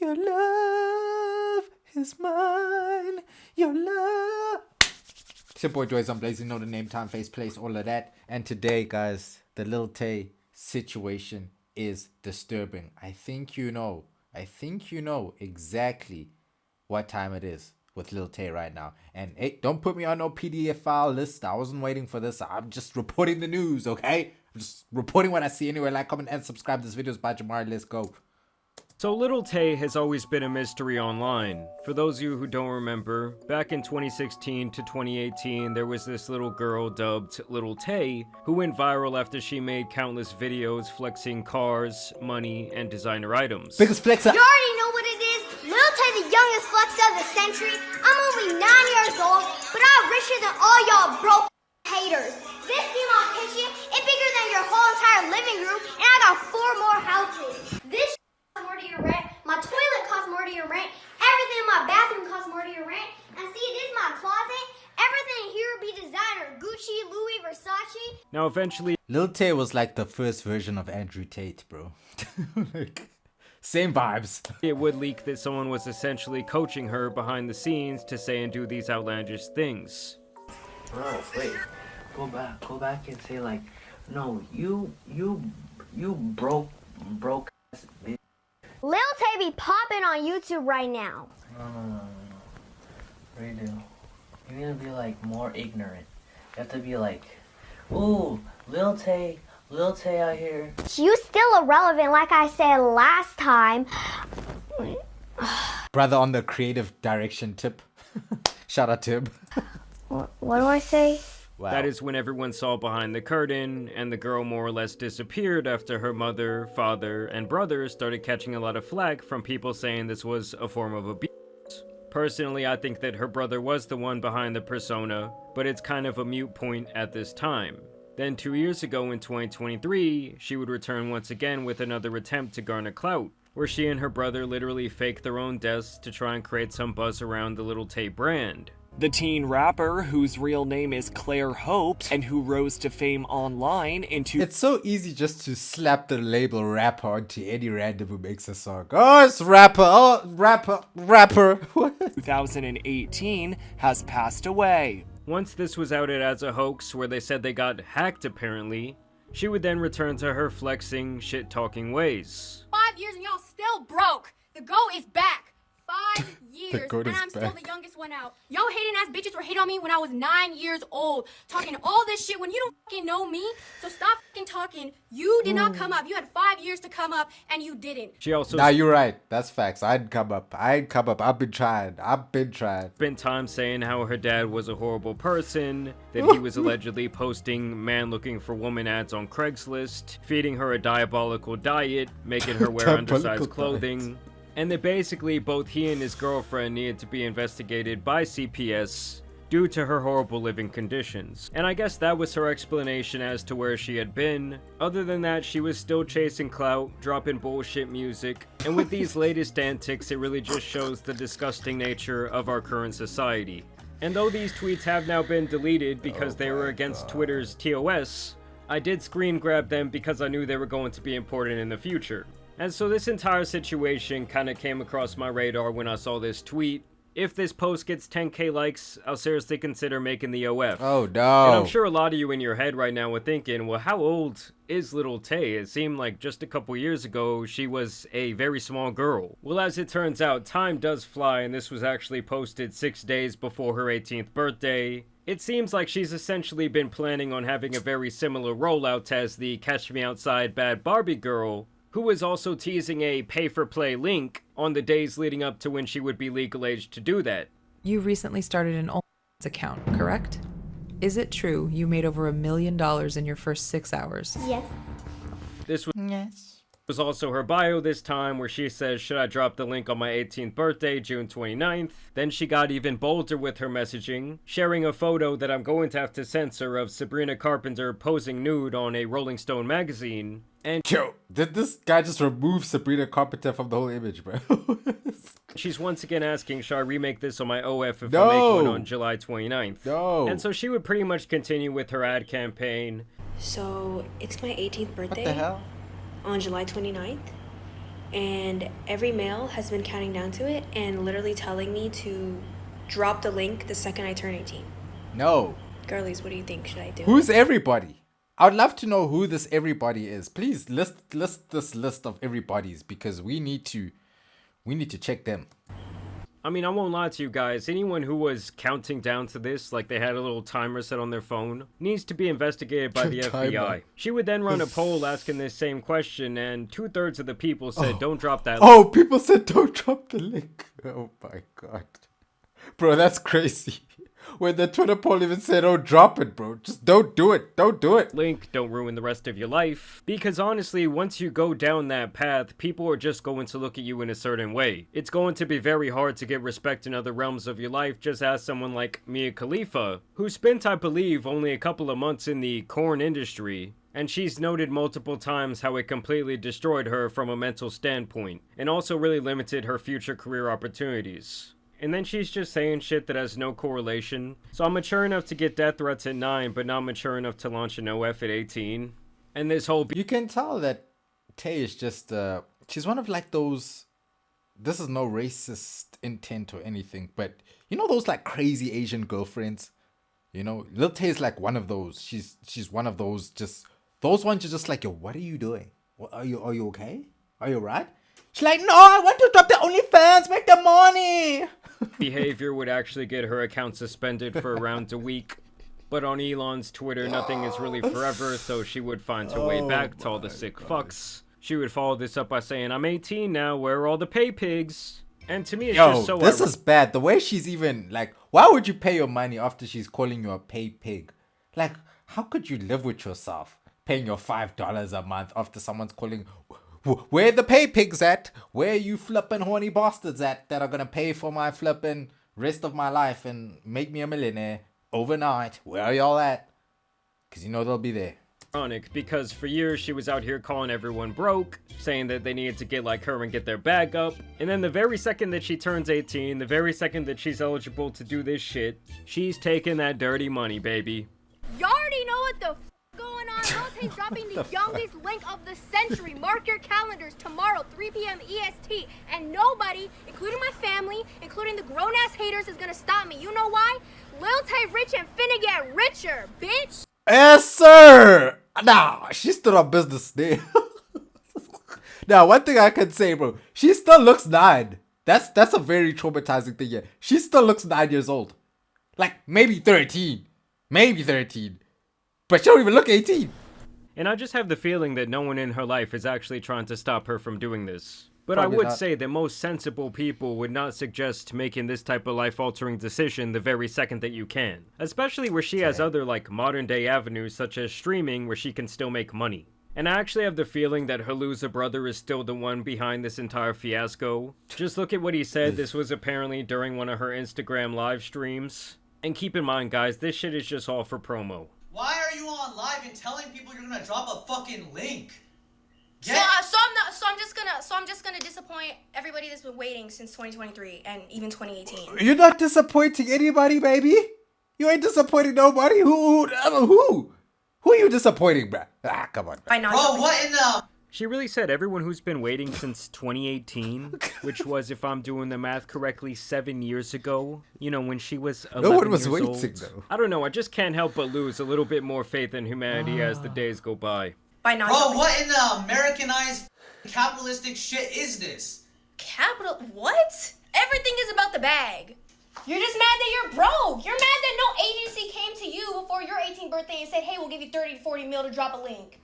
Your love is mine. Your love. It's your boy Joyce. I'm Blazing. Know the name, time, face, place, all of that. And today, guys, the Lil Tay situation is disturbing. I think you know exactly what time it is with Lil Tay right now. And hey, don't put me on no PDF file list. I wasn't waiting for this. I'm just reporting the news, okay? I'm just reporting what I see anyway. Like, comment, and subscribe. This video is by Jamari. Let's go. So Lil Tay has always been a mystery online. For those of you who don't remember, back in 2016 to 2018, there was this little girl dubbed Lil Tay who went viral after she made countless videos flexing cars, money, and designer items. Biggest flexer. You already know what it is. Lil Tay, the youngest flexer of the century. I'm only 9 years old, but I'm richer than all y'all broke haters. This female kitchen is bigger than your whole entire living room, and I got 4 more houses. This more to your rent. My toilet costs more to your rent. Everything in my bathroom costs more to your rent. And see, this is my closet. Everything here will be designer. Gucci, Louis, Versace. Now eventually, Lil Tay was like the first version of Andrew Tate, bro. Like, same vibes. it would leak that someone was essentially coaching her behind the scenes to say and do these outlandish things. Bro, wait. Go back and say like, no, you broke ass bitch. Lil Tay be popping on YouTube right now. No. Redo. You need to be like more ignorant. You have to be like, ooh, Lil Tay out here. You still irrelevant, like I said last time. Brother on the creative direction tip. Shout out Tib. What do I say? Wow. That is when everyone saw behind the curtain, and the girl more or less disappeared after her mother, father, and brother started catching a lot of flack from people saying this was a form of abuse. Personally, I think that her brother was the one behind the persona, but it's kind of a moot point at this time. Then 2 years ago in 2023, she would return once again with another attempt to garner clout, where she and her brother literally faked their own deaths to try and create some buzz around the Lil Tay brand. The teen rapper, whose real name is Claire Hope, and who rose to fame online in It's so easy just to slap the label rapper onto any random who makes a song. Oh, it's rapper. Oh, rapper. What? 2018, has passed away. Once this was outed as a hoax where they said they got hacked apparently, she would then return to her flexing, shit-talking ways. 5 years and y'all still broke. The GOAT is back. 5 years GOAT and is I'm still back. the youngest one out. Yo hating ass bitches were hating on me when I was 9 years old. Talking all this shit when you don't fucking know me. So stop fucking talking. You did not come up. You had 5 years to come up and you didn't. She also Nah, you're right. That's facts. I'd come up. I've been trying. spent time saying how her dad was a horrible person, that he was allegedly posting man looking for woman ads on Craigslist, feeding her a diabolical diet, making her wear undersized Diabolical clothing, and that basically both he and his girlfriend needed to be investigated by CPS due to her horrible living conditions. And I guess that was her explanation as to where she had been. Other than that, she was still chasing clout, dropping bullshit music, and with these latest antics, it really just shows the disgusting nature of our current society. And though these tweets have now been deleted because they were against Twitter's TOS, I did screen grab them because I knew they were going to be important in the future. And so this entire situation kind of came across my radar when I saw this tweet. If this post gets 10k likes, I'll seriously consider making the OF. Oh, no. And I'm sure a lot of you in your head right now were thinking, well, how old is Lil Tay? It seemed like just a couple years ago, she was a very small girl. Well, as it turns out, time does fly, and this was actually posted 6 days before her 18th birthday. It seems like she's essentially been planning on having a very similar rollout as the Catch Me Outside Bad Barbie girl, who was also teasing a pay-for-play link on the days leading up to when she would be legal age to do that. You recently started an OnlyFans account, correct? Is it true you made over $1 million in your first 6 hours? Yes. This was also her bio this time, where she says, should I drop the link on my 18th birthday, June 29th? Then she got even bolder with her messaging, sharing a photo that I'm going to have to censor of Sabrina Carpenter posing nude on a Rolling Stone magazine. And Yo, did this guy just remove Sabrina Carpenter from the whole image, bro? she's once again asking, should I remake this on my OF if No. I make one on July 29th? No. And so she would pretty much continue with her ad campaign. So it's my 18th birthday What the hell? on July 29th. and every mail has been counting down to it and literally telling me to drop the link the second I turn 18. No. Girlies, what do you think? Should I do Who's it? everybody? I would love to know who this everybody is. Please list this list of everybody's, because we need to check them. I mean, I won't lie to you guys, anyone who was counting down to this, like they had a little timer set on their phone, needs to be investigated by the FBI. She would then run a poll asking this same question, and 2/3 of the people said, don't drop that link. Oh, people said don't drop the link. Oh my god. Bro, that's crazy. When the Twitter poll even said, oh, drop it, bro. Just don't do it. Don't do it. Link, don't ruin the rest of your life. Because honestly, once you go down that path, people are just going to look at you in a certain way. It's going to be very hard to get respect in other realms of your life. Just ask someone like Mia Khalifa, who spent, I believe, only a couple of months in the corn industry. And she's noted multiple times how it completely destroyed her from a mental standpoint, and also really limited her future career opportunities. And then she's just saying shit that has no correlation. So I'm mature enough to get death threats at 9, but not mature enough to launch an OF at 18. And this whole... You can tell that Tay is just, she's one of like those, this is no racist intent or anything, but you know those like crazy Asian girlfriends? You know, Lil Tay is like one of those. She's one of those, just, those ones are just like, yo, what are you doing? What, are you okay? Are you alright? She's like, no, I want to drop the OnlyFans, make the money. behavior would actually get her account suspended for around a week. But on Elon's Twitter, nothing is really forever, so she would find her way back to all the sick fucks. She would follow this up by saying, I'm 18 now, where are all the pay pigs? And to me, it's just so this is bad. The way she's even, like, why would you pay your money after she's calling you a pay pig? Like, how could you live with yourself paying your $5 a month after someone's calling... Where the pay pigs at? Where you flippin' horny bastards at that are gonna pay for my flippin' rest of my life and make me a millionaire overnight? Where are y'all at? Because you know they'll be there. Ironic, because for years she was out here calling everyone broke, saying that they needed to get like her and get their bag up, and then the very second that she turns 18, the very second that she's eligible to do this shit, she's taking that dirty money, baby. Y'all already know what the going on. Lil Tay's dropping the youngest link of the century. Mark your calendars tomorrow, 3 p.m. EST. And nobody, including my family, including the grown-ass haters, is gonna stop me. You know why? Lil Tay rich and finna get richer, bitch. Yes, sir. Nah, she stood on business there. Now, one thing I can say, bro, she still looks 9. That's a very traumatizing thing. Yeah, she still looks 9 years old. Like maybe 13, but she don't even look 18. And I just have the feeling that no one in her life is actually trying to stop her from doing this. But Probably I would not. say that most sensible people would not suggest making this type of life-altering decision the very second that you can. Especially where she has other, like, modern-day avenues such as streaming where she can still make money. And I actually have the feeling that her loser brother is still the one behind this entire fiasco. Just look at what he said. This was apparently during one of her Instagram live streams. And keep in mind, guys, this shit is just all for promo. Why are you on live and telling people you're gonna drop a fucking link? So I'm just gonna disappoint everybody that's been waiting since 2023 and even 2018. You're not disappointing anybody, baby. You ain't disappointing nobody. Who are you disappointing, bruh? Ah, come on. Bro, what in the... She really said everyone who's been waiting since 2018, which was, if I'm doing the math correctly, 7 years ago. You know, when she was 11 No one was years waiting, old. though. I don't know, I just can't help but lose a little bit more faith in humanity as the days go by. Bro, what in the Americanized capitalistic shit is this? Capital? What? Everything is about the bag. You're just mad that you're broke. You're mad that no agency came to you before your 18th birthday and said, hey, we'll give you 30 to 40 mil to drop a link.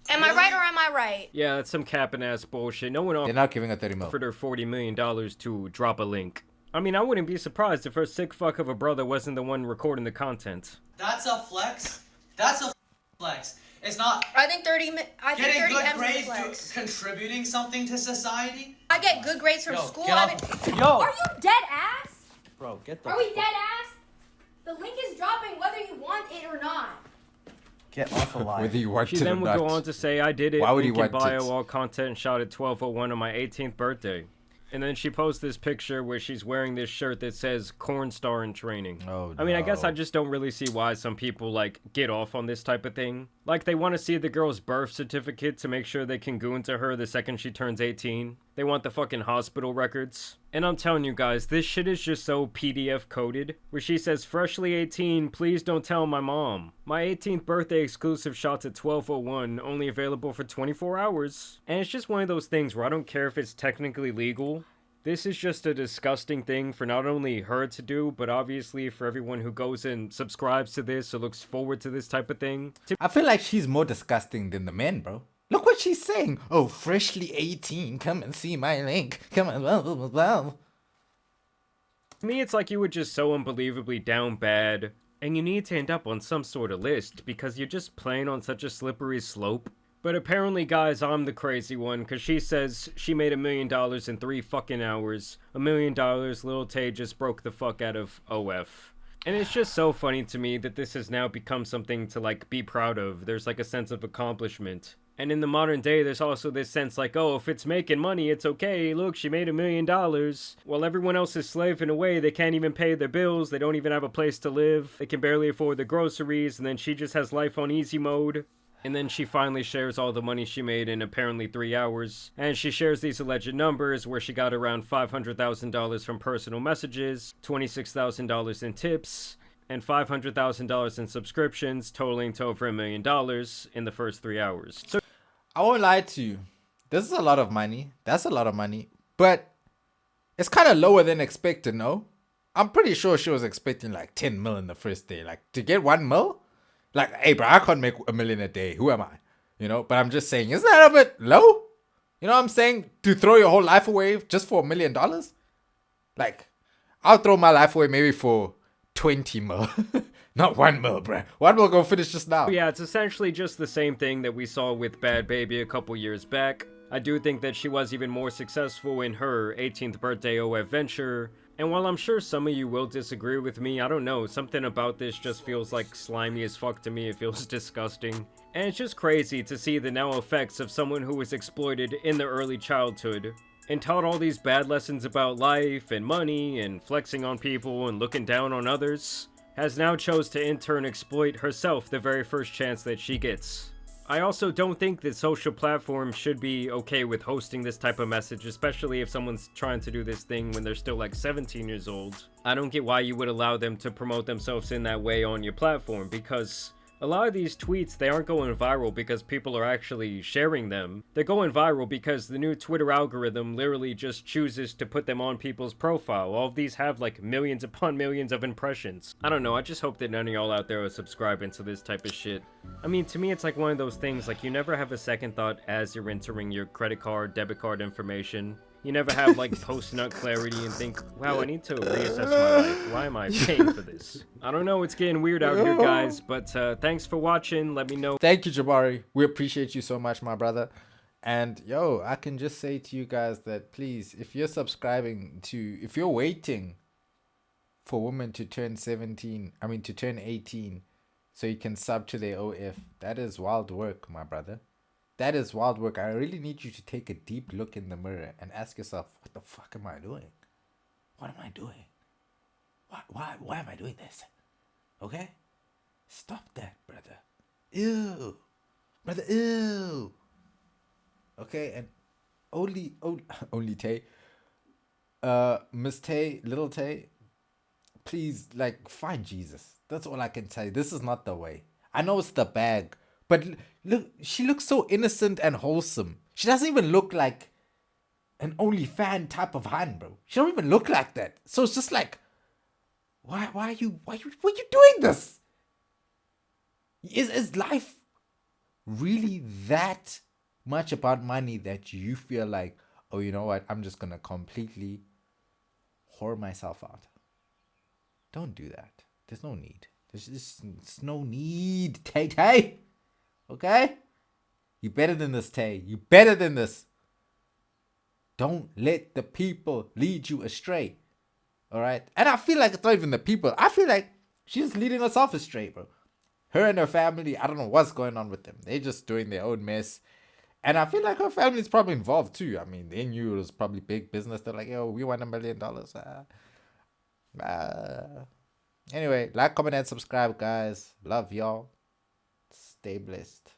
Am I right or am I right? Yeah, that's some capping ass bullshit. No one They're not giving her 30 mil. offered her $40 million to drop a link. I mean, I wouldn't be surprised if her sick fuck of a brother wasn't the one recording the content. That's a flex? That's a flex. It's not... I think 30 M's Getting is good a grades flex. contributing something to society? I get good grades from Yo, school. get Are you dead ass? Bro, get the Are we dead ass? The link is dropping whether you want it or not. get off the line. Whether you want She it or then would not. go on to say, I did it, Why would link he in want bio, it? all content shot at 12:01 on my 18th birthday. And then she posts this picture where she's wearing this shirt that says corn star in training. Oh, I mean, I guess no. I just don't really see why some people, like, get off on this type of thing. Like, they want to see the girl's birth certificate to make sure they can go into her the second she turns 18. They want the fucking hospital records. And I'm telling you guys, this shit is just so PDF coded, where she says, freshly 18, please don't tell my mom. My 18th birthday exclusive shots at 12:01, only available for 24 hours. And it's just one of those things where I don't care if it's technically legal. This is just a disgusting thing for not only her to do, but obviously for everyone who goes and subscribes to this or looks forward to this type of thing. I feel like she's more disgusting than the men, bro. Look what she's saying. Oh, freshly 18, come and see my link. Come on, blah, blah, blah, blah. To me, it's like you were just so unbelievably down bad, and you need to end up on some sort of list, because you're just playing on such a slippery slope. But apparently, guys, I'm the crazy one, because she says she made $1 million in 3 fucking hours. $1 million, Lil Tay just broke the fuck out of OF. And it's just so funny to me that this has now become something to, like, be proud of. There's, like, a sense of accomplishment. And in the modern day, there's also this sense like, oh, if it's making money, it's okay. Look, she made $1 million. While everyone else is slaving away, they can't even pay their bills. They don't even have a place to live. They can barely afford the groceries. And then she just has life on easy mode. And then she finally shares all the money she made in apparently 3 hours. And she shares these alleged numbers where she got around $500,000 from personal messages, $26,000 in tips, and $500,000 in subscriptions, totaling to over $1 million in the first 3 hours. So I won't lie to you. This is a lot of money. That's a lot of money. But it's kind of lower than expected, no? I'm pretty sure she was expecting like 10 mil in the first day. Like, to get 1 mil? Like, hey, bro, I can't make $1 million a day. Who am I? You know? But I'm just saying, isn't that a bit low? You know what I'm saying? To throw your whole life away just for $1 million? Like, I'll throw my life away maybe for 20 mil. Not 1 mil, bruh. 1 mil go finish just now. yeah, it's essentially just the same thing that we saw with Bad Baby a couple years back. I do think that she was even more successful in her 18th birthday OF venture. And while I'm sure some of you will disagree with me, I don't know, something about this just feels like slimy as fuck to me. It feels disgusting. And it's just crazy to see the now effects of someone who was exploited in their early childhood and taught all these bad lessons about life and money and flexing on people and looking down on others, has now chose to in turn exploit herself the very first chance that she gets. I also don't think that social platforms should be okay with hosting this type of message, especially if someone's trying to do this thing when they're still like 17 years old. I don't get why you would allow them to promote themselves in that way on your platform, because a lot of these tweets, they aren't going viral because people are actually sharing them. They're going viral because the new Twitter algorithm literally just chooses to put them on people's profile. All of these have like millions upon millions of impressions. I don't know, I just hope that none of y'all out there are subscribing to this type of shit. I mean, to me, it's like one of those things, like you never have a second thought as you're entering your credit card, debit card information. You never have like post-nut clarity and think, wow, I need to reassess my life. Why am I paying for this? I don't know, it's getting weird out here, guys, but thanks for watching. Let me know. Thank you, Jabari. We appreciate you so much, my brother. And yo, I can just say to you guys that please, if you're if you're waiting for women to turn 18, so you can sub to their OF, that is wild work, my brother. That is wild work. I really need you to take a deep look in the mirror and ask yourself, what the fuck am I doing? What am I doing? Why am I doing this? Okay? Stop that, brother. Ew. Brother, ew. Okay, and only Tay, Miss Tay, Lil Tay, please, like, find Jesus. That's all I can tell you. This is not the way. I know it's the bag, but look, she looks so innocent and wholesome. She doesn't even look like an OnlyFan type of hand, bro. She don't even look like that. So it's just like, why are you doing this? Is life really that much about money that you feel like, oh, you know what, I'm just gonna completely whore myself out? Don't do that. There's no need. There's no need, Tay. Okay? You better than this, Tay. You better than this. Don't let the people lead you astray. Alright? And I feel like it's not even the people. I feel like she's leading herself astray, bro. Her and her family, I don't know what's going on with them. They're just doing their own mess. And I feel like her family's probably involved too. I mean, they knew it was probably big business. They're like, yo, we want $1 million. Anyway, like, comment, and subscribe, guys. Love y'all. Stay blessed.